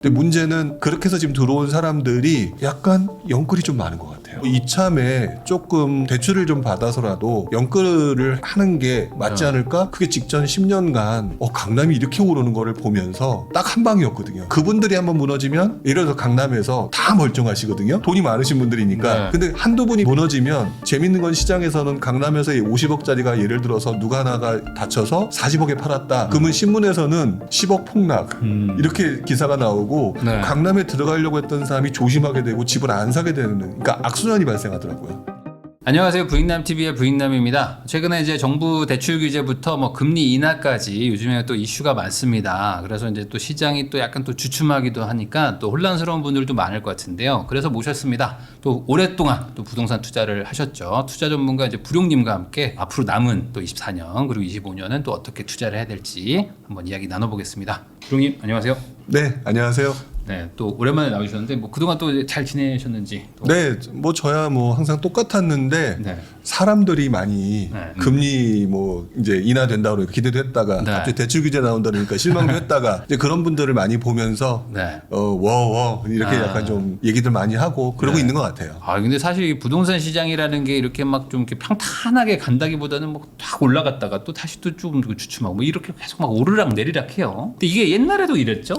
근데 문제는 그렇게 해서 지금 들어온 사람들이 약간 영끌이 좀 많은 것 같아요. 이참에 조금 대출을 좀 받아서라도 영끌을 하는 게 맞지 않을까? 그게 직전 10년간 강남이 이렇게 오르는 거를 보면서 딱 한 방이었거든요. 그분들이 한번 무너지면 예를 들어서 강남에서 다 멀쩡하시거든요. 돈이 많으신 분들이니까. 근데 한두 분이 무너지면 재밌는 건 시장에서는 강남에서 50억짜리가 예를 들어서 누가 하나가 다쳐서 40억에 팔았다. 그러면 신문에서는 10억 폭락 이렇게 기사가 나오고 강남에 들어가려고 했던 사람이 조심하게 되고 집을 안 사게 되는 그러니까 악순환이 발생하더라고요. 안녕하세요. 부익남TV의 부익남입니다. 최근에 이제 정부 대출 규제부터 뭐 금리 인하까지 요즘에 또 이슈가 많습니다. 그래서 이제 또 시장이 또 약간 또 주춤하기도 하니까 또 혼란스러운 분들도 많을 것 같은데요. 그래서 모셨습니다. 또 오랫동안 또 부동산 투자를 하셨죠. 투자 전문가 이제 부룡님과 함께 앞으로 남은 또 24년 그리고 25년은 또 어떻게 투자를 해야 될지 한번 이야기 나눠보겠습니다. 부룡님 안녕하세요. 네, 안녕하세요. 네, 또 오랜만에 나오셨는데 뭐 그동안 또 잘 지내셨는지. 또. 네, 뭐 저야 뭐 항상 똑같았는데 사람들이 많이 금리 뭐 이제 인하된다고 그러니까 기대도 했다가 갑자기 대출 규제 나온다 그러니까 실망도 했다가 이제 그런 분들을 많이 보면서 워워 이렇게 약간 좀 얘기들 많이 하고 그러고 있는 것 같아요. 아 근데 사실 이 부동산 시장이라는 게 이렇게 막 좀 이렇게 평탄하게 간다기보다는 뭐 탁 올라갔다가 또 다시 또 좀 주춤하고 뭐 이렇게 계속 막 오르락 내리락 해요. 근데 이게 옛날에도 이랬죠.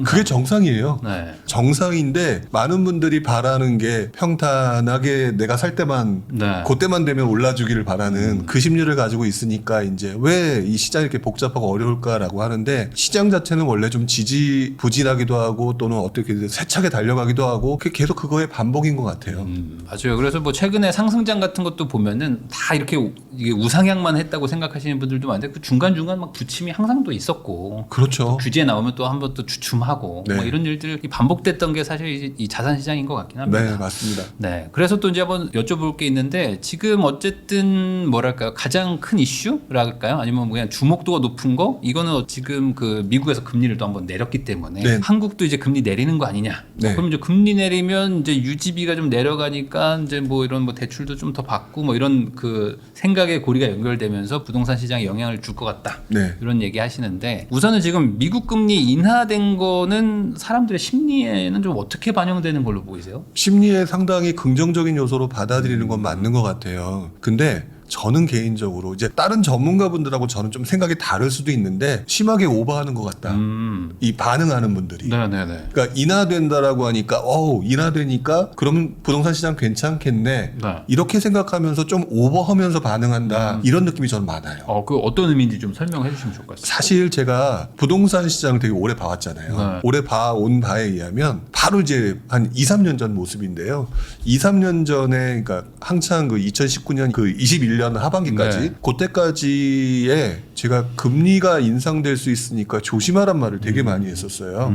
그게 정상이에요. 네. 정상인데 많은 분들이 바라는 게 평탄하게 내가 살 때만 그때만 되면 올라주기를 바라는 그 심리를 가지고 있으니까 이제 왜 이 시장이 이렇게 복잡하고 어려울까라고 하는데 시장 자체는 원래 좀 지지부진하기도 하고 또는 어떻게 세차게 달려가기도 하고 그게 계속 그거의 반복인 것 같아요. 맞아요. 그래서 뭐 최근에 상승장 같은 것도 보면은 다 이렇게 이게 우상향만 했다고 생각하시는 분들도 많은데 그 중간중간 막 부침이 항상 또 있었고 그렇죠. 규제 나오면 또 한 번 또 주춤하고 뭐 이런 일들이 반복됐던 게 사실 이 자산 시장인 것 같긴 합니다. 네, 맞습니다. 네, 그래서 또 이제 한번 여쭤볼 게 있는데 지금 어쨌든 뭐랄까요 가장 큰 이슈랄까요? 아니면 그냥 주목도가 높은 거 이거는 지금 그 미국에서 금리를 또 한번 내렸기 때문에 한국도 이제 금리 내리는 거 아니냐? 그럼 이제 금리 내리면 이제 유지비가 좀 내려가니까 이제 뭐 이런 뭐 대출도 좀 더 받고 뭐 이런 그 생각의 고리가 연결되면서 부동산 시장에 영향을 줄 것 같다. 이런 얘기 하시는데 우선은 지금 미국 금리 인하된 거는 사람들의 심리에는 좀 어떻게 반영되는 걸로 보이세요? 심리에 상당히 긍정적인 요소로 받아들이는 건 맞는 것 같아요. 근데 저는 개인적으로 이제 다른 전문가분들하고 저는 좀 생각이 다를 수도 있는데 심하게 오버하는 것 같다. 이 반응하는 분들이. 그러니까 인하된다라고 하니까 인하되니까 그러면 부동산 시장 괜찮겠네. 이렇게 생각하면서 좀 오버하면서 반응한다. 이런 느낌이 저는 많아요. 그 어떤 의미인지 좀 설명해 주시면 좋을 것 같습니다. 사실 제가 부동산 시장을 되게 오래 봐왔잖아요. 오래 봐온 바에 의하면 바로 이제 한 2, 3년 전 모습인데요. 2, 3년 전에 그러니까 한창 그 2019년 그 21년 하반기까지 그때까지에 제가 금리가 인상될 수 있으니까 조심하란 말을 되게 많이 했었어요.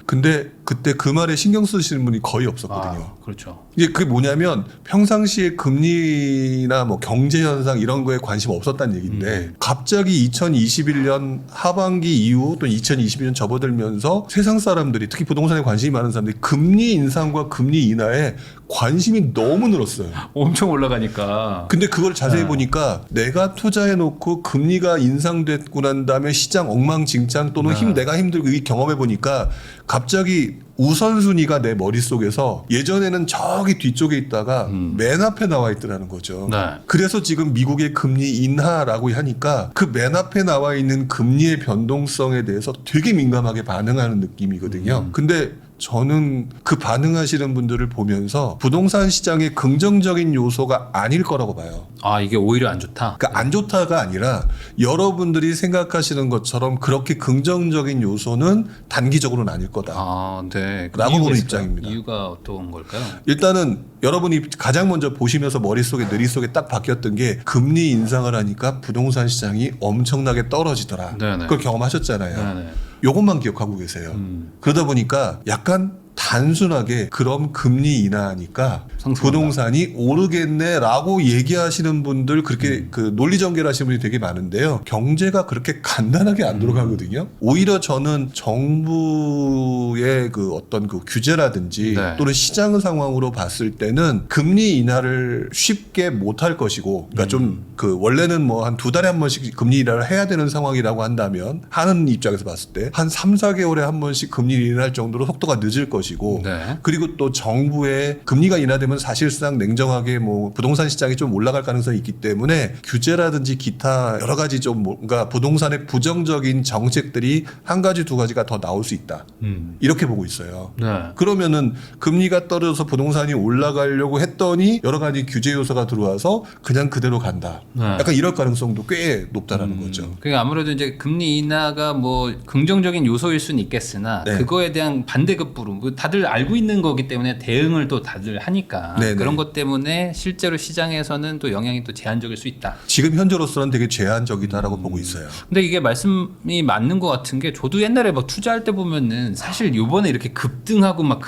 근데 그때 그 말에 신경 쓰시는 분이 거의 없었거든요. 그렇죠. 이게 그게 뭐냐면 평상시에 금리나 뭐 경제 현상 이런 거에 관심 없었다는 얘기인데 갑자기 2021년 하반기 이후 또 2022년 접어들면서 세상 사람들이 특히 부동산에 관심이 많은 사람들이 금리 인상과 금리 인하에 관심이 너무 늘었어요. 엄청 올라가니까. 근데 그걸 자세히 보니까 내가 투자해놓고 금리가 인상됐고 난 다음에 시장 엉망진창 또는 내가 힘들고 이 경험해 보니까 갑자기 우선순위가 내 머릿속에서 예전에는 저기 뒤쪽에 있다가 맨 앞에 나와 있더라는 거죠. 그래서 지금 미국의 금리 인하라고 하니까 그 맨 앞에 나와 있는 금리의 변동성에 대해서 되게 민감하게 반응하는 느낌이거든요. 근데 저는 그 반응하시는 분들을 보면서 부동산 시장의 긍정적인 요소가 아닐 거라고 봐요. 이게 오히려 안 좋다? 그러니까 안 좋다가 아니라 여러분들이 생각하시는 것처럼 그렇게 긍정적인 요소는 단기적으로는 아닐 거다. 라고 보는 입장입니다. 이유가 어떤 걸까요? 일단은 여러분이 가장 먼저 보시면서 머릿속에 느릿속에 딱 바뀌었던 게 금리 인상을 하니까 부동산 시장이 엄청나게 떨어지더라. 그걸 경험하셨잖아요. 요것만 기억하고 계세요. 그러다 보니까 약간 단순하게 그럼 금리 인하하니까 부동산이 오르겠네라고 얘기하시는 분들 그렇게 그 논리 전개를 하시는 분이 되게 많은데요. 경제가 그렇게 간단하게 안 돌아가거든요. 오히려 저는 정부의 그 어떤 그 규제라든지 네. 또는 시장 상황으로 봤을 때는 금리 인하를 쉽게 못할 것이고, 그러니까 좀 그 원래는 뭐 한 2달에 한 번씩 금리 인하를 해야 되는 상황이라고 한다면 하는 입장에서 봤을 때 한 3-4개월에 한 번씩 금리 인하할 정도로 속도가 늦을 것이고, 네. 그리고 또 정부의 금리가 인하되면 사실상 냉정하게 뭐 부동산 시장이 좀 올라갈 가능성이 있기 때문에 규제라든지 기타 여러 가지 좀 뭔가 부동산의 부정적인 정책들이 한 가지 두 가지가 더 나올 수 있다. 이렇게 보고 있어요. 네. 그러면은 금리가 떨어져서 부동산이 올라가려고 했더니 여러 가지 규제 요소가 들어와서 그냥 그대로 간다. 네. 약간 이럴 가능성도 꽤 높다라는 거죠. 그러니까 아무래도 이제 금리 인하가 뭐 긍정적인 요소일 수는 있겠으나 네. 그거에 대한 반대급부로 뭐 다들 알고 있는 거기 때문에 대응을 또 다들 하니까 네네. 그런 것 때문에 실제로 시장에서는 또 영향이 또 제한적일 수 있다. 지금 현재로서는 되게 제한적이다라고 보고 있어요. 근데 이게 말씀이 맞는 것 같은 게 저도 옛날에 막 투자할 때 보면은 사실 요번에 이렇게 급등하고 막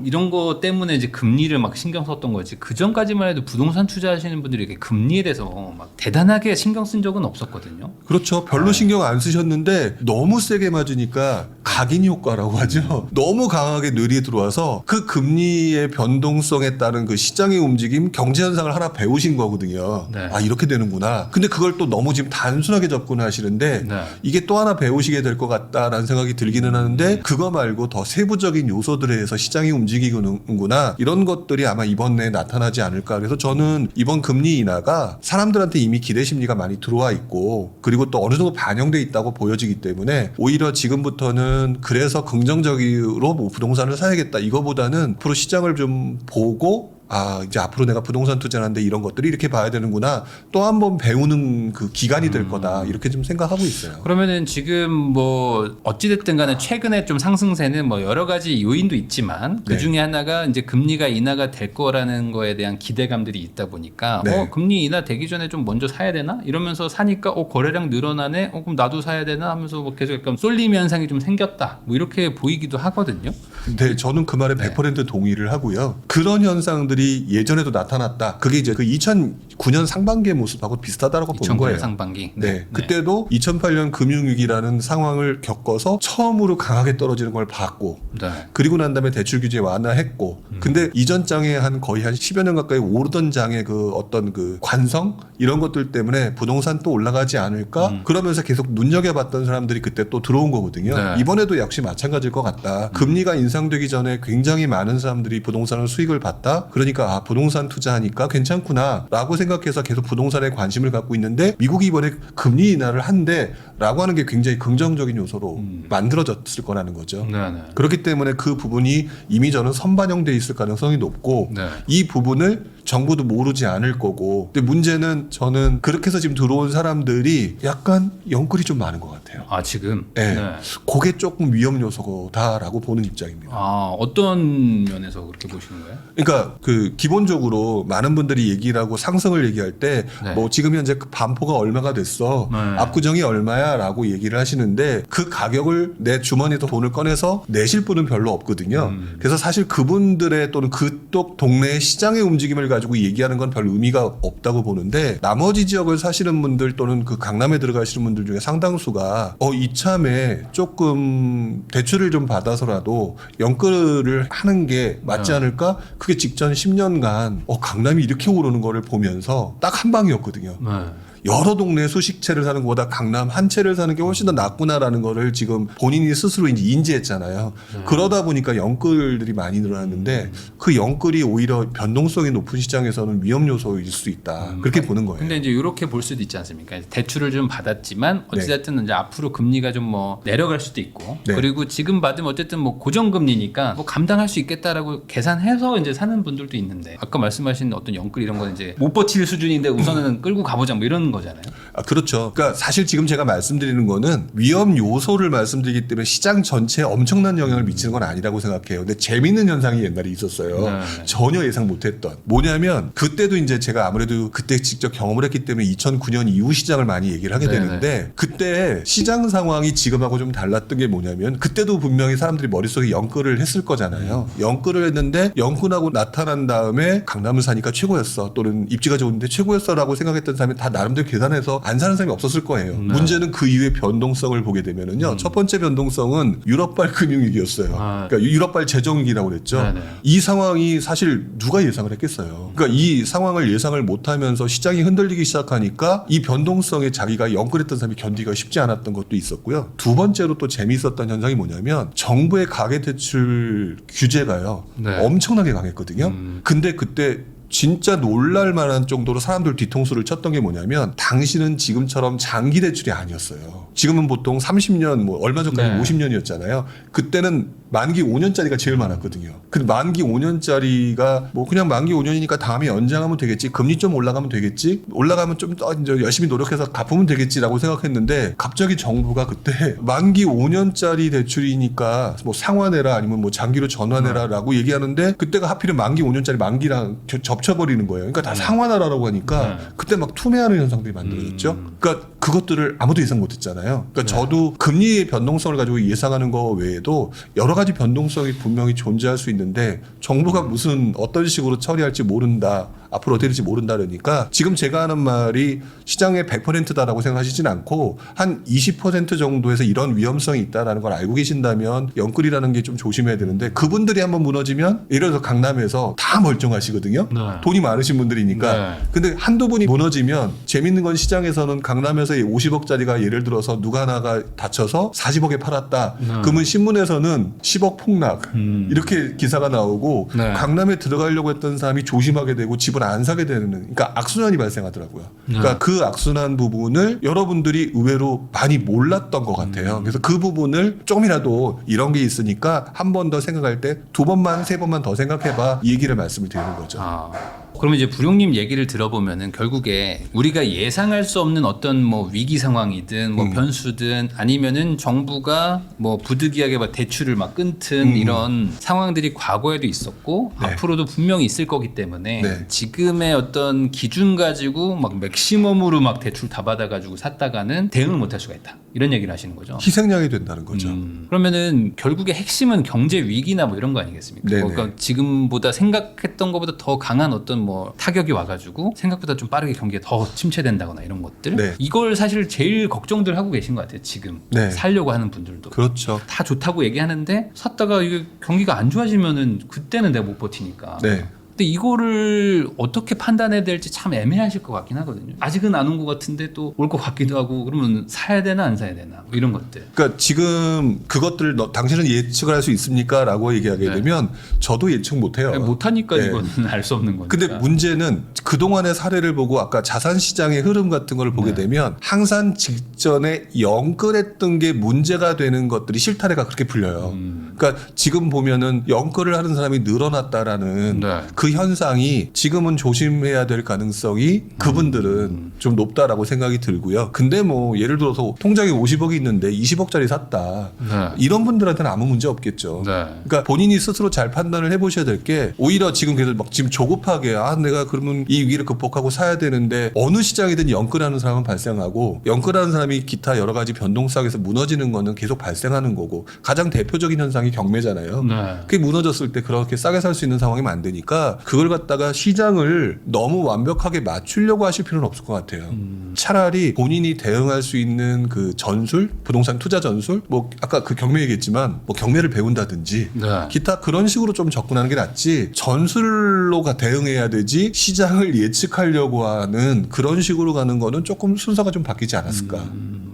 이런 거 때문에 이제 금리를 막 신경 썼던 거지. 그 전까지만 해도 부동산 투자하시는 분들이 이렇게 금리에 대해서 막 대단하게 신경 쓴 적은 없었거든요. 그렇죠. 별로 신경 안 쓰셨는데 너무 세게 맞으니까 각인 효과라고 하죠. 너무 강하게 느리게 들어와서 그 금리의 변동성에 따른 그 시장의 움직임, 경제 현상을 하나 배우신 거거든요. 네. 아, 이렇게 되는구나. 근데 그걸 또 너무 지금 단순하게 접근하시는데 네. 이게 또 하나 배우시게 될 것 같다라는 생각이 들기는 하는데 그거 말고 더 세부적인 요소들에 의해서 시장이 움직이는구나. 이런 것들이 아마 이번에 나타나지 않을까. 그래서 저는 이번 금리 인하가 사람들한테 이미 기대 심리가 많이 들어와 있고 그리고 또 어느 정도 반영돼 있다고 보여지기 때문에 오히려 지금부터는 그래서 긍정적으로 뭐 부동산을 사야겠다 이거보다는 앞으로 시장을 좀 보고 아, 이제 앞으로 내가 부동산 투자하는데 이런 것들이 이렇게 봐야 되는구나. 또 한 번 배우는 그 기간이 될 거다. 이렇게 좀 생각하고 있어요. 그러면은 지금 뭐 어찌됐든 간에 최근에 좀 상승세는 뭐 여러 가지 요인도 있지만 그 네. 중에 하나가 이제 금리가 인하가 될 거라는 거에 대한 기대감들이 있다 보니까 네. 금리 인하 되기 전에 좀 먼저 사야 되나? 이러면서 사니까 거래량 늘어나네? 그럼 나도 사야 되나? 하면서 뭐 계속 약간 쏠림 현상이 좀 생겼다. 뭐 이렇게 보이기도 하거든요. 네, 저는 그 말에 네. 100% 동의를 하고요. 그런 현상들이 예전에도 나타났다. 그게 이제 그 2009년 상반기의 모습하고 비슷하다라고 보는 2009년 거예요. 상반기. 네. 그때도 2008년 금융위기라는 상황을 겪어서 처음으로 강하게 떨어지는 걸 봤고 네. 그리고 난 다음에 대출 규제 완화했고 근데 이전 장에 한 거의 한 10여 년 가까이 오르던 장의 그 어떤 그 관성 이런 것들 때문에 부동산 또 올라가지 않을까 그러면서 계속 눈여겨봤던 사람들이 그때 또 들어온 거거든요. 네. 이번에도 역시 마찬가지일 것 같다. 금리가 인상되기 전에 굉장히 많은 사람들이 부동산을 수익을 봤다. 그러니까 아, 부동산 투자하니까 괜찮구나 라고 생각해서 계속 부동산에 관심을 갖고 있는데 미국이 이번에 금리 인하를 한대 라고 하는 게 굉장히 긍정적인 요소로 만들어졌을 거라는 거죠. 네, 네. 그렇기 때문에 그 부분이 이미 저는 선반영돼 있을 가능성이 높고 네. 이 부분을 정부도 모르지 않을 거고 근데 문제는 저는 그렇게 해서 지금 들어온 사람들이 약간 영끌이 좀 많은 것 같아요. 아, 지금? 네. 그게 조금 위험 요소다라고 보는 입장입니다. 아, 어떤 면에서 그렇게 보시는 거예요? 그러니까 그 기본적으로 많은 분들이 얘기를 하고 상승을 얘기할 때 네. 뭐 지금 현재 그 반포가 얼마가 됐어 네. 압구정이 얼마야라고 얘기를 하시는데 그 가격을 내 주머니에서 돈을 꺼내서 내실 분은 별로 없거든요. 그래서 사실 그분들의 또는 그쪽 동네의 시장의 움직임을 가지고 얘기하는 건 별 의미가 없다고 보는데 나머지 지역을 사시는 분들 또는 그 강남에 들어가시는 분들 중에 상당수가 이참에 조금 대출을 좀 받아서라도 연끌을 하는 게 맞지 않을까? 그게 직전 10년간 강남이 이렇게 오르는 거를 보면서 딱 한 방이었거든요. 네. 여러 동네 수십 채를 사는 것보다 강남 한 채를 사는 게 훨씬 더 낫구나라는 거를 지금 본인이 스스로 이제 인지했잖아요. 그러다 보니까 영끌들이 많이 늘어났는데 그 영끌이 오히려 변동성이 높은 시장에서는 위험 요소일 수 있다. 그렇게 보는 거예요. 근데 이제 이렇게 볼 수도 있지 않습니까? 대출을 좀 받았지만 어찌됐든 이제 앞으로 금리가 좀 뭐 내려갈 수도 있고 네. 그리고 지금 받으면 어쨌든 뭐 고정금리니까 뭐 감당할 수 있겠다라고 계산해서 이제 사는 분들도 있는데 아까 말씀하신 어떤 영끌 이런 거는 이제 못 버틸 수준인데 우선은 끌고 가보자 뭐 이런 있는 거잖아요. 그렇죠. 그러니까 사실 지금 제가 말씀드리는 거는 위험 요소를 말씀드리기 때문에 시장 전체에 엄청난 영향을 미치는 건 아니라고 생각해요. 근데 재밌는 현상이 옛날에 있었어요. 네. 전혀 예상 못했던. 뭐냐면 그때도 이제 제가 아무래도 그때 직접 경험을 했기 때문에 2009년 이후 시장을 많이 얘기를 하게 네네. 되는데 그때 시장 상황이 지금하고 좀 달랐던 게 뭐냐면 그때도 분명히 사람들이 머릿속에 연끌을 했을 거잖아요. 연끌을 했는데 연끌하고 나타난 다음에 강남을 사니까 최고였어 또는 입지가 좋은데 최고였어라고 생각했던 사람이 다 나름대로 계산해서 안 사는 사람이 없었을 거예요. 네. 문제는 그 이후의 변동성을 보게 되면은요. 첫 번째 변동성은 유럽발 금융위기였어요. 그러니까 유럽발 재정위기라고 그랬죠. 네네. 이 상황이 사실 누가 예상을 했겠어요. 그러니까 이 상황을 예상을 못하면서 시장이 흔들리기 시작하니까 이 변동성에 자기가 연끌했던 사람이 견디기가 쉽지 않았던 것도 있었고요. 두 번째로 또 재미있었던 현상이 뭐냐면 정부의 가계대출 규제가요. 네. 엄청나게 강했거든요. 근데 그때 진짜 놀랄 만한 정도로 사람들 뒤통수를 쳤던 게 뭐냐면 당시는 지금처럼 장기 대출이 아니었어요. 지금은 보통 30년 뭐 얼마 전까지 네. 50년이었잖아요. 그때는 만기 5년짜리가 제일 많았거든요. 근데 만기 5년짜리가 뭐 그냥 만기 5년이니까 다음에 연장하면 되겠지. 금리 좀 올라가면 되겠지. 올라가면 좀 더 이제 열심히 노력해서 갚으면 되겠지라고 생각했는데 갑자기 정부가 그때 만기 5년짜리 대출이니까 뭐 상환해라 아니면 뭐 장기로 전환해라라고 얘기하는데 그때가 하필은 만기 5년짜리 만기랑 접쳐버리는 거예요. 그러니까 다 상환하라고 하니까 그때 막 투매하는 현상들이 만들어졌죠. 그러니까 그것들을 아무도 예상 못했잖아요. 그러니까 저도 금리의 변동성을 가지고 예상하는 거 외에도 여러 가지 변동성이 분명히 존재할 수 있는데 정부가 무슨 어떤 식으로 처리할지 모른다. 앞으로 어떻게 될지 모른다 그러니까 지금 제가 하는 말이 시장의 100%다라고 생각하시진 않고 한 20% 정도에서 이런 위험성이 있다라는 걸 알고 계신다면 연끌이라는 게 좀 조심해야 되는데 그분들이 한번 무너지면 예를 들어서 강남에서 다 멀쩡하시거든요. 네. 돈이 많으신 분들이니까. 네. 근데 한두 분이 무너지면 재밌는 건 시장에서는 강남에서 50억짜리가 예를 들어서 누가 하나가 다쳐서 40억에 팔았다. 그러면 신문에서는 10억 폭락 이렇게 기사가 나오고 네. 강남에 들어가려고 했던 사람이 조심하게 되고 집을 안 사게 되는 그러니까 악순환이 발생하더라고요. 그러니까 그 악순환 부분을 여러분들이 의외로 많이 몰랐던 것 같아요. 그래서 그 부분을 조금이라도 이런 게 있으니까 한 번 더 생각할 때 두 번만 세 번만 더 생각해봐 이 얘기를 말씀을 드리는 거죠. 그러면 이제 부룡님 얘기를 들어보면은 결국에 우리가 예상할 수 없는 어떤 뭐 위기 상황이든 뭐 변수든 아니면은 정부가 뭐 부득이하게 막 대출을 막 끊든 이런 상황들이 과거에도 있었고 네. 앞으로도 분명히 있을 거기 때문에 네. 지금의 어떤 기준 가지고 막 맥시멈으로 막 대출 다 받아가지고 샀다가는 대응을 못할 수가 있다 이런 얘기를 하시는 거죠. 희생양이 된다는 거죠. 그러면은 결국에 핵심은 경제 위기나 뭐 이런 거 아니겠습니까? 네네. 그러니까 지금보다 생각했던 것보다 더 강한 어떤 뭐 타격이 와가지고 생각보다 좀 빠르게 경기가 더 침체된다거나 이런 것들 네. 이걸 사실 제일 걱정들 하고 계신 것 같아요. 지금 네. 살려고 하는 분들도 그렇죠. 다 좋다고 얘기하는데 샀다가 이게 경기가 안 좋아지면은 그때는 내가 못 버티니까. 네. 근데 이거를 어떻게 판단해야 될지 참 애매하실 것 같긴 하거든요. 아직은 안 온 것 같은데 또 올 것 같기도 하고 그러면 사야 되나 안 사야 되나 뭐 이런 것들. 그러니까 지금 그것들을 당신은 예측을 할 수 있습니까? 라고 얘기하게 네. 되면 저도 예측 못해요. 못하니까 네. 이거는 알 수 없는 거니까. 근데 문제는 그동안의 사례를 보고 아까 자산시장의 흐름 같은 걸 보게 되면 항상 직전에 연끌했던 게 문제가 되는 것들이 실타래가 그렇게 풀려요. 그러니까 지금 보면은 연끌을 하는 사람이 늘어났다라는 네. 그 현상이 지금은 조심해야 될 가능성이 그분들은 좀 높다라고 생각이 들고요. 근데 뭐 예를 들어서 통장에 50억이 있는데 20억짜리 샀다. 네. 이런 분들한테는 아무 문제 없겠죠. 네. 그러니까 본인이 스스로 잘 판단을 해보셔야 될 게 오히려 지금 그래서 막 지금 조급하게 내가 그러면 이 위기를 극복하고 사야 되는데 어느 시장이든 연끌하는 사람은 발생하고 연끌하는 사람이 기타 여러 가지 변동성에서 무너지는 거는 계속 발생하는 거고 가장 대표적인 현상이 경매잖아요. 네. 그게 무너졌을 때 그렇게 싸게 살 수 있는 상황이 만드니까 그걸 갖다가 시장을 너무 완벽하게 맞추려고 하실 필요는 없을 것 같아요. 차라리 본인이 대응할 수 있는 그 전술, 부동산 투자 전술, 뭐 아까 그 경매 얘기했지만 뭐 경매를 배운다든지 네. 기타 그런 식으로 좀 접근하는 게 낫지 전술로 대응해야 되지 시장을 예측하려고 하는 그런 식으로 가는 거는 조금 순서가 좀 바뀌지 않았을까.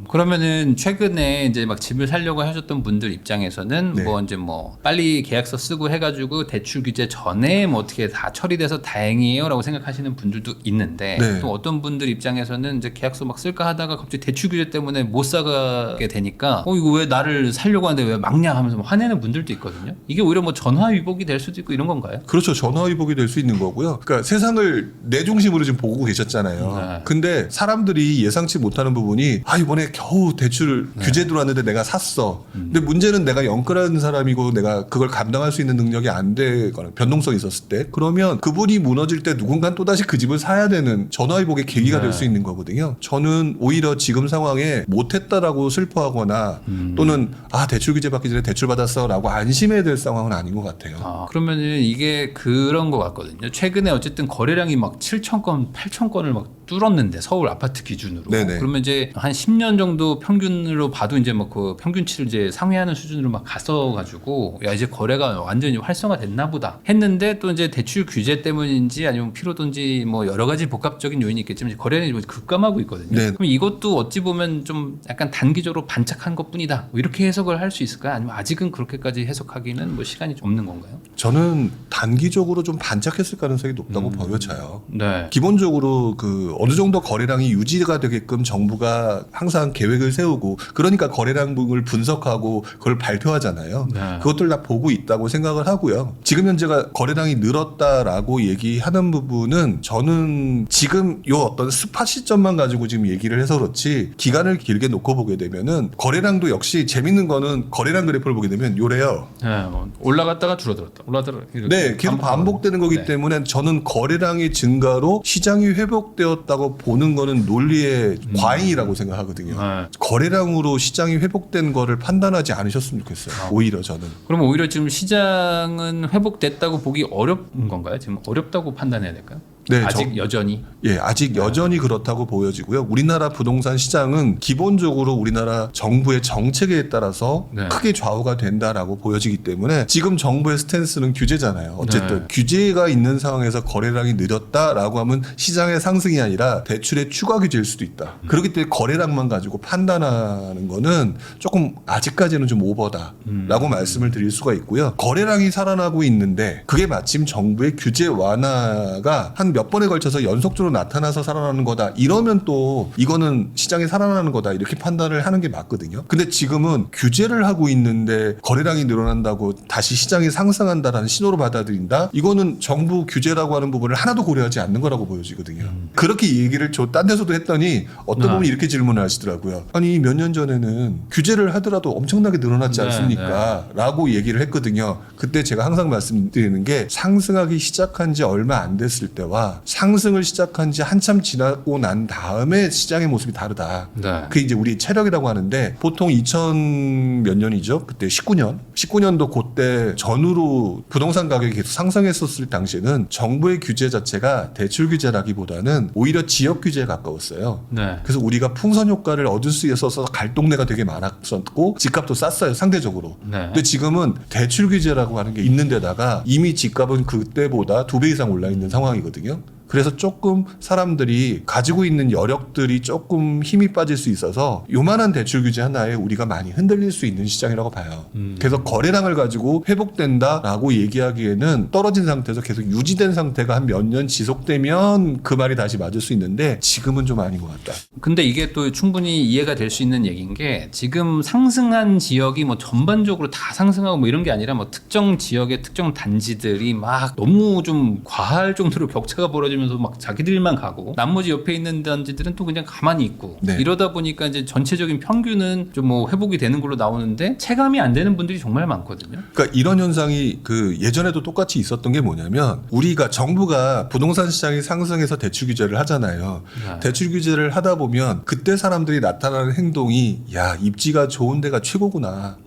그러면은 최근에 이제 막 집을 사려고 하셨던 분들 입장에서는 네. 뭐 이제 뭐 빨리 계약서 쓰고 해가지고 대출 규제 전에 뭐 어떻게 다 처리돼서 다행이에요라고 생각하시는 분들도 있는데 네. 또 어떤 분들 입장에서는 이제 계약서 막 쓸까 하다가 갑자기 대출 규제 때문에 못 사게 되니까 이거 왜 나를 살려고 하는데 왜 막냐 하면서 화내는 분들도 있거든요. 이게 오히려 뭐 전화위복이 될 수도 있고 이런 건가요? 그렇죠. 전화위복이 될 수 있는 거고요. 그러니까 세상을 내 중심으로 지금 보고 계셨잖아요. 네. 근데 사람들이 예상치 못하는 부분이 이번에 겨우 대출 규제 들어왔는데 내가 샀어. 근데 문제는 내가 영끌하는 사람이고 내가 그걸 감당할 수 있는 능력이 안 되거나 변동성이 있었을 때 그러면 그분이 무너질 때 누군가 또다시 그 집을 사야 되는 전화위복의 계기가 될 수 있는 거거든요. 저는 오히려 지금 상황에 못했다라고 슬퍼하거나 또는 대출 규제 받기 전에 대출 받았어 라고 안심해야 될 상황은 아닌 것 같아요. 그러면은 이게 그런 것 같거든요. 최근에 어쨌든 거래량이 막 7천 건, 8천 건을 막 뚫었는데 서울 아파트 기준으로. 네네. 그러면 이제 한 10년 정도 평균으로 봐도 이제 뭐 그 평균치를 이제 상회하는 수준으로 막 갔어가지고 야 이제 거래가 완전히 활성화됐나 보다 했는데 또 이제 대출 규제 때문인지 아니면 피로든지 뭐 여러 가지 복합적인 요인이 있겠지만 이제 거래는 급감하고 있거든요. 네. 그럼 이것도 어찌 보면 좀 약간 단기적으로 반짝한 것뿐이다. 뭐 이렇게 해석을 할 수 있을까요? 아니면 아직은 그렇게까지 해석하기는 뭐 시간이 좀 없는 건가요? 저는 단기적으로 좀 반짝했을 가능성이 높다고 보여져요. 네. 기본적으로 그 어느 정도 거래량이 유지가 되게끔 정부가 항상 계획을 세우고 그러니까 거래량을 분석하고 그걸 발표하잖아요. 네. 그것들 다 보고 있다고 생각을 하고요. 지금 현재가 거래량이 늘었다라고 얘기하는 부분은 저는 지금 요 어떤 스팟 시점만 가지고 지금 얘기를 해서 그렇지 기간을 길게 놓고 보게 되면은 거래량도 역시 재밌는 거는 거래량 그래프를 보게 되면 요래요. 네, 뭐 올라갔다가 줄어들었다. 올라갔다가 이렇게 네, 계속 반복되는 거기 네. 때문에 저는 거래량의 증가로 시장이 회복되었다고 보는 거는 논리의 과잉이라고 생각하거든요. 네. 거래량으로 시장이 회복된 거를 판단하지 않으셨으면 좋겠어요. 오히려 저는. 그럼 오히려 지금 시장은 회복됐다고 보기 어려운 건가요? 지금 어렵다고 판단해야 될까요? 네, 아직 여전히. 예, 아직 여전히 그렇다고 보여지고요. 우리나라 부동산 시장은 기본적으로 우리나라 정부의 정책에 따라서 네. 크게 좌우가 된다라고 보여지기 때문에 지금 정부의 스탠스는 규제잖아요. 어쨌든 네. 규제가 있는 상황에서 거래량이 느렸다라고 하면 시장의 상승이 아니라 대출의 추가 규제일 수도 있다. 그렇기 때문에 거래량만 가지고 판단하는 거는 조금 아직까지는 좀 오버다라고 말씀을 드릴 수가 있고요. 거래량이 살아나고 있는데 그게 마침 정부의 규제 완화가 한 몇 번에 걸쳐서 연속적으로 나타나서 살아나는 거다. 이러면 또 이거는 시장이 살아나는 거다. 이렇게 판단을 하는 게 맞거든요. 근데 지금은 규제를 하고 있는데 거래량이 늘어난다고 다시 시장이 상승한다라는 신호로 받아들인다. 이거는 정부 규제라고 하는 부분을 하나도 고려하지 않는 거라고 보여지거든요. 그렇게 얘기를 딴 데서도 했더니 어떤 분이 이렇게 질문을 하시더라고요. 아니 몇 년 전에는 규제를 하더라도 엄청나게 늘어났지 않습니까? 라고 얘기를 했거든요. 그때 제가 항상 말씀드리는 게 상승하기 시작한 지 얼마 안 됐을 때와 상승을 시작한 지 한참 지나고 난 다음에 시장의 모습이 다르다. 네. 그게 이제 우리 체력이라고 하는데 보통 2000 몇 년이죠? 그때 19년도 그때 전후로 부동산 가격이 계속 상승했었을 당시에는 정부의 규제 자체가 대출 규제라기보다는 오히려 지역 규제에 가까웠어요. 네. 그래서 우리가 풍선 효과를 얻을 수 있어서 갈동네가 되게 많았었고 집값도 쌌어요. 상대적으로. 네. 근데 지금은 대출 규제라고 하는 게 있는 데다가 이미 집값은 그때보다 2배 이상 올라 있는 상황이거든요. 그래서 조금 사람들이 가지고 있는 여력들이 조금 힘이 빠질 수 있어서 요만한 대출 규제 하나에 우리가 많이 흔들릴 수 있는 시장이라고 봐요. 그래서 거래량을 가지고 회복된다라고 얘기하기에는 떨어진 상태에서 계속 유지된 상태가 한 몇 년 지속되면 그 말이 다시 맞을 수 있는데 지금은 좀 아닌 것 같다. 근데 이게 또 충분히 이해가 될 수 있는 얘기인 게 지금 상승한 지역이 뭐 전반적으로 다 상승하고 뭐 이런 게 아니라 뭐 특정 지역의 특정 단지들이 막 너무 좀 과할 정도로 격차가 벌어지면서 막 자기들만 가고 나머지 옆에 있는 단지들은 또 그냥 가만히 있고 네. 이러다 보니까 이제 전체적인 평균은 좀 뭐 회복이 되는 걸로 나오는데 체감이 안 되는 분들이 정말 많거든요. 그러니까 이런 현상이 그 예전에도 똑같이 있었던 게 뭐냐면 우리가 정부가 부동산 시장이 상승해서 대출 규제를 하잖아요. 네. 대출 규제를 하다 보면 그때 사람들이 나타나는 행동이 야 입지가 좋은 데가 최고구나.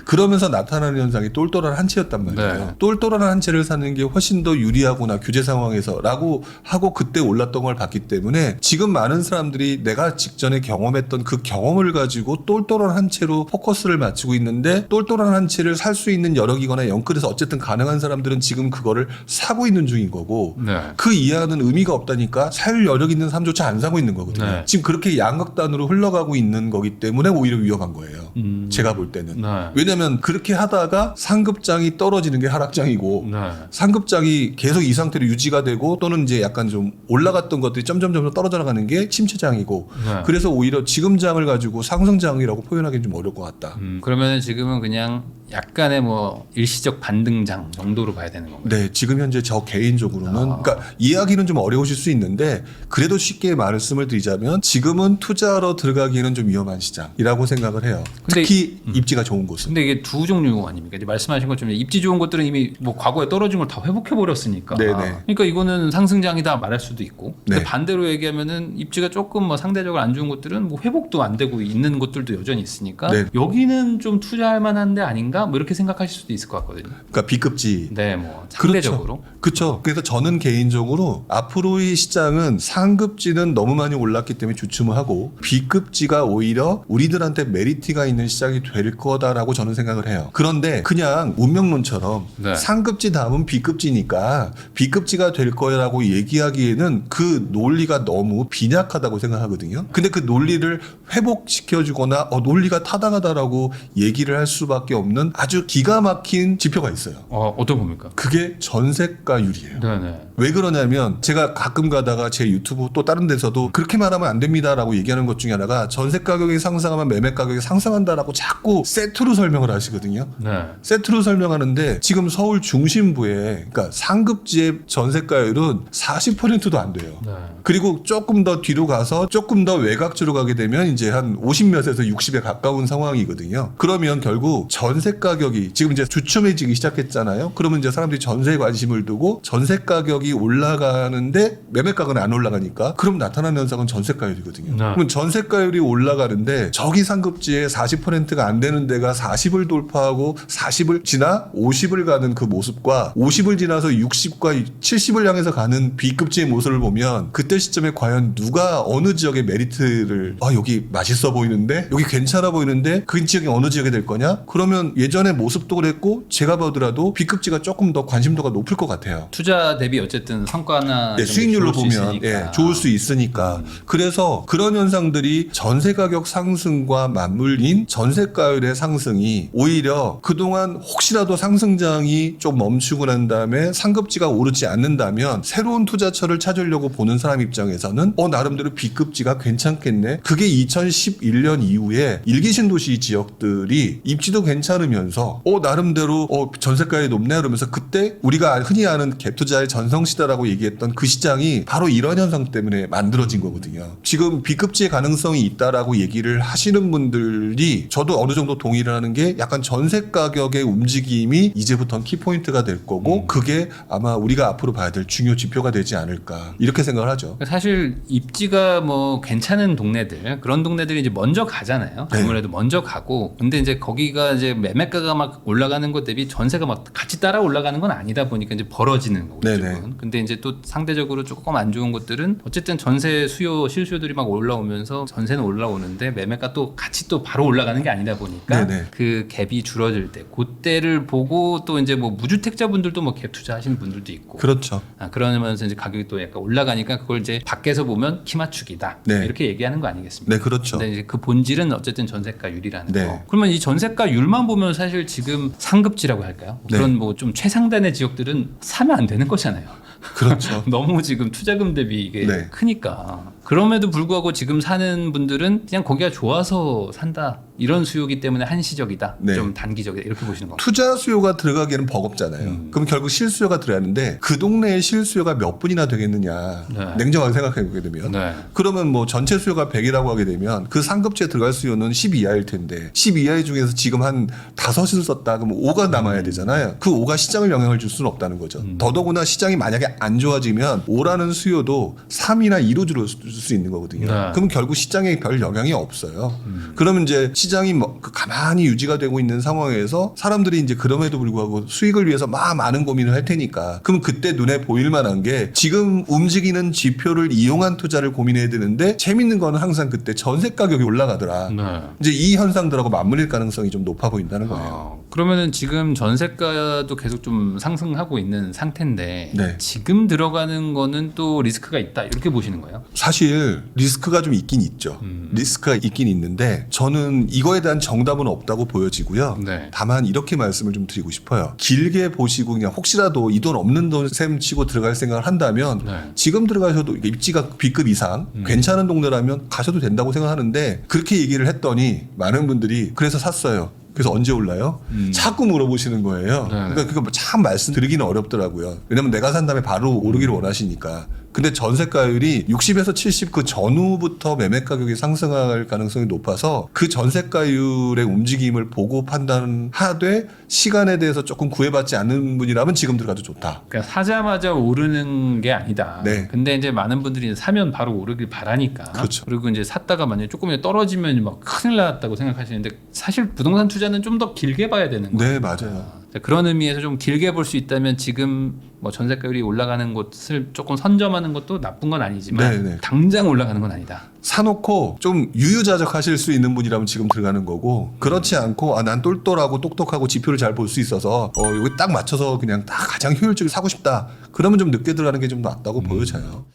그러면서 나타나는 현상이 똘똘한 한 채였단 말이에요. 네. 똘똘한 한 채를 사는 게 훨씬 더 유리하구나 규제 상황에서라고 하고 그때 올랐던 걸 봤기 때문에 지금 많은 사람들이 내가 직전에 경험했던 그 경험을 가지고 똘똘한 한 채로 포커스를 맞추고 있는데 똘똘한 한 채를 살 수 있는 여력이거나 영끌에서 어쨌든 가능한 사람들은 지금 그거를 사고 있는 중인 거고 네. 그 이하는 의미가 없다니까 살 여력 있는 사람조차 안 사고 있는 거거든요. 네. 지금 그렇게 양극단으로 흘러가고 있는 거기 때문에 오히려 위험한 거예요. 제가 볼 때는. 네. 왜냐하면 그렇게 하다가 상급장이 떨어지는 게 하락장이고 네. 상급장이 계속 이 상태로 유지가 되고 또는 이제 약간 좀 올라갔던 것들이 점점 떨어져 나가는 게 침체장이고 네. 그래서 오히려 지금 장을 가지고 상승장이라고 표현하기는 좀 어려울 것 같다. 그러면 지금은 그냥 약간의 뭐 일시적 반등장 정도로 봐야 되는 건가요? 네, 지금 현재 저 개인적으로는 그러니까 이해하기는 좀 어려우실 수 있는데 그래도 쉽게 말씀을 드리자면 지금은 투자로 들어가기에는 좀 위험한 시장이라고 생각을 해요. 근데 특히 입지가 좋은 곳은. 근데 이게 두 종류 아닙니까? 이제 말씀하신 것처럼 입지 좋은 것들은 이미 뭐 과거에 떨어진 걸 다 회복해 버렸으니까. 네네. 그러니까 이거는 상승장이다 말할 수도 있고. 근데 네. 반대로 얘기하면은 입지가 조금 뭐 상대적으로 안 좋은 것들은 뭐 회복도 안 되고 있는 것들도 여전히 있으니까 네. 여기는 좀 투자할 만한데 아닌가? 뭐 이렇게 생각하실 수도 있을 것 같거든요. 그러니까 B급지. 네, 뭐 상대적으로. 그렇죠. 그래서 저는 개인적으로 앞으로의 시장은 상급지는 너무 많이 올랐기 때문에 주춤을 하고 B급지가 오히려 우리들한테 메리트가 있는 시장이 될 거다라고 저는 생각을 해요. 그런데 그냥 운명론처럼 네. 상급지 다음은 B급지니까 B급지가 될 거라고 얘기하기에는 그 논리가 너무 빈약하다고 생각하거든요. 근데 그 논리를 회복시켜주거나 논리가 타당하다라고 얘기를 할 수밖에 없는 아주 기가 막힌 지표가 있어요. 어떤 겁니까? 그게 전세가율이에요. 네네. 왜 그러냐면 제가 가끔 가다가 제 유튜브 또 다른 데서도 그렇게 말하면 안 됩니다라고 얘기하는 것 중에 하나가 전세 가격이 상승하면 매매 가격이 상승한다라고 자꾸 세트로 설명을 하시거든요. 네. 세트로 설명하는데 지금 서울 중심부에 그러니까 상급지의 전세가율은 40%도 안 돼요. 네. 그리고 조금 더 뒤로 가서 조금 더 외곽지로 가게 되면 이제 한 50몇에서 60에 가까운 상황이거든요. 그러면 결국 전세 가격이 지금 이제 주춤해지기 시작했잖아요. 그러면 이제 사람들이 전세에 관심을 두고 전세 가격이 올라가는데 매매가격은 안 올라가니까 그럼 나타나는 현상은 전세가율이거든요. 네. 그럼 전세가율이 올라가는데 저기 상급지에 40%가 안 되는 데가 40을 돌파하고 40을 지나 50을 가는 그 모습과 50을 지나서 60과 70을 향해서 가는 B급지의 모습을 보면 그때 시점에 과연 누가 어느 지역의 메리트를 여기 맛있어 보이는데 여기 괜찮아 보이는데 그 지역이 어느 지역이 될 거냐? 그러면 예전의 모습도 그랬고 제가 보더라도 B급지가 조금 더 관심도가 높을 것 같아요. 투자 대비 어쨌든 성과나 네, 이런 게 수익률로 좋을 수 보면 있으니까. 좋을 수 있으니까 그래서 그런 현상들이 전세 가격 상승과 맞물린 전세가율의 상승이 오히려 그동안 혹시라도 상승장이 좀 멈추고 난 다음에 상급지가 오르지 않는다면 새로운 투자처를 찾으려고 보는 사람 입장에서는 나름대로 B급지가 괜찮겠네. 그게 2011년 이후에 일기 신도시 지역들이 입지도 괜찮으면서 나름대로 전세가율이 높네 그러면서 그때 우리가 흔히 아는 갭투자의 전성시대라고 얘기했던 그 시장이 바로 이런 현상 때문에 만들어진 거거든요. 지금 B급지의 가능성이 있다라고 얘기를 하시는 분들이 저도 어느 정도 동의를 하는 게 약간 전세 가격의 움직임이 이제부터는 키포인트가 될 거고 그게 아마 우리가 앞으로 봐야 될 중요 지표가 되지 않을까 이렇게 생각을 하죠. 사실 입지가 뭐 괜찮은 동네들 그런 동네들이 이제 먼저 가잖아요. 네. 아무래도 먼저 가고 근데 이제 거기가 이제 매매가가 막 올라가는 것 대비 전세가 막 같이 따라 올라가는 건 아니다 보니까 이제 벌어지는 거고. 네네. 근데 이제 또 상대적으로 조금 안 좋은 것들은 어쨌든 전세 수요 실수요들이 막 올라오면서 전세는 올라오는데 매매가 또 같이 또 바로 올라가는 게 아니다 보니까 네네. 그 갭이 줄어들 때 그때를 보고 또 이제 뭐 무주택자분들도 뭐 갭 투자하시는 분들도 있고. 그렇죠. 그러면서 이제 가격이 또 약간 올라가니까 그걸 이제 밖에서 보면 키 맞추기다. 네. 이렇게 얘기하는 거 아니겠습니까? 네, 그렇죠. 근데 이제 그 본질은 어쨌든 전세가율이라는 네. 거. 그러면 이 전세가율만 보면 사실 지금 상급지라고 할까요? 네. 그런 뭐 좀 최상단의 지역들은 사면 안 되는 거잖아요. 그렇죠. 너무 지금 투자금 대비 이게 네. 크니까. 그럼에도 불구하고 지금 사는 분들은 그냥 거기가 좋아서 산다. 이런 수요기 때문에 한시적이다. 네. 좀 단기적이다. 이렇게 보시는 겁니다. 투자 수요가 들어가기에는 버겁잖아요. 그럼 결국 실수요가 들어야 하는데 그 동네의 실수요가 몇 분이나 되겠느냐. 네. 냉정하게 생각해 보게 되면. 네. 그러면 뭐 전체 수요가 100이라고 하게 되면 그 상급지에 들어갈 수요는 10 이하일 텐데 10 이하의 중에서 지금 한 5을 썼다 그러면 5가 남아야 되잖아요. 그 5가 시장을 영향을 줄 수는 없다는 거죠. 더더구나 시장이 만약에 안 좋아지면 5라는 수요도 3이나 2로 줄을 수 있는 거거든요. 네. 그럼 결국 시장에 별 영향이 없어요. 그러면 이제 시장이 뭐 가만히 유지가 되고 있는 상황에서 사람들이 이제 그럼에도 불구하고 수익을 위해서 막 많은 고민을 할 테니까 그럼 그때 눈에 보일 만한 게 지금 움직이는 지표를 이용한 투자를 고민해야 되는데 재밌는 거는 항상 그때 전세 가격이 올라가더라. 네. 이제 이 현상들하고 맞물릴 가능성이 좀 높아 보인다는 거예요. 그러면은 지금 전세가도 계속 좀 상승하고 있는 상태인데 네. 지금 들어가는 거는 또 리스크가 있다 이렇게 보시는 거예요? 사실 리스크가 좀 있긴 있죠. 리스크가 있긴 있는데 저는 이거에 대한 정답은 없다고 보여지고요. 네. 다만 이렇게 말씀을 좀 드리고 싶어요. 길게 보시고 그냥 혹시라도 이 돈 없는 돈 셈 치고 들어갈 생각을 한다면 네. 지금 들어가셔도 이게 입지가 B급 이상 괜찮은 동네라면 가셔도 된다고 생각하는데 그렇게 얘기를 했더니 많은 분들이 그래서 샀어요. 그래서 언제 올라요? 자꾸 물어보시는 거예요. 네. 그러니까 그거 참 말씀드리기는 어렵더라고요. 왜냐면 내가 산 다음에 바로 오르기를 원하시니까. 근데 전세가율이 60에서 70 그 전후부터 매매 가격이 상승할 가능성이 높아서 그 전세가율의 움직임을 보고 판단하되 시간에 대해서 조금 구애받지 않는 분이라면 지금 들어가도 좋다. 그러니까 사자마자 오르는 게 아니다. 네. 근데 이제 많은 분들이 사면 바로 오르길 바라니까. 그렇죠. 그리고 이제 샀다가 만약에 조금이라도 떨어지면 막 큰일 났다고 생각하시는데 사실 부동산 투자는 좀 더 길게 봐야 되는 거예요. 네, 맞아요. 자, 그런 의미에서 좀 길게 볼 수 있다면 지금 뭐 전세가율이 올라가는 곳을 조금 선점하는 것도 나쁜 건 아니지만 네네. 당장 올라가는 건 아니다. 사놓고 좀 유유자적하실 수 있는 분이라면 지금 들어가는 거고 그렇지 않고 난 똘똘하고 똑똑하고 지표를 잘 볼 수 있어서 여기 딱 맞춰서 그냥 딱 가장 효율적으로 사고 싶다. 그러면 좀 늦게 들어가는 게 좀 낫다고 보여져요.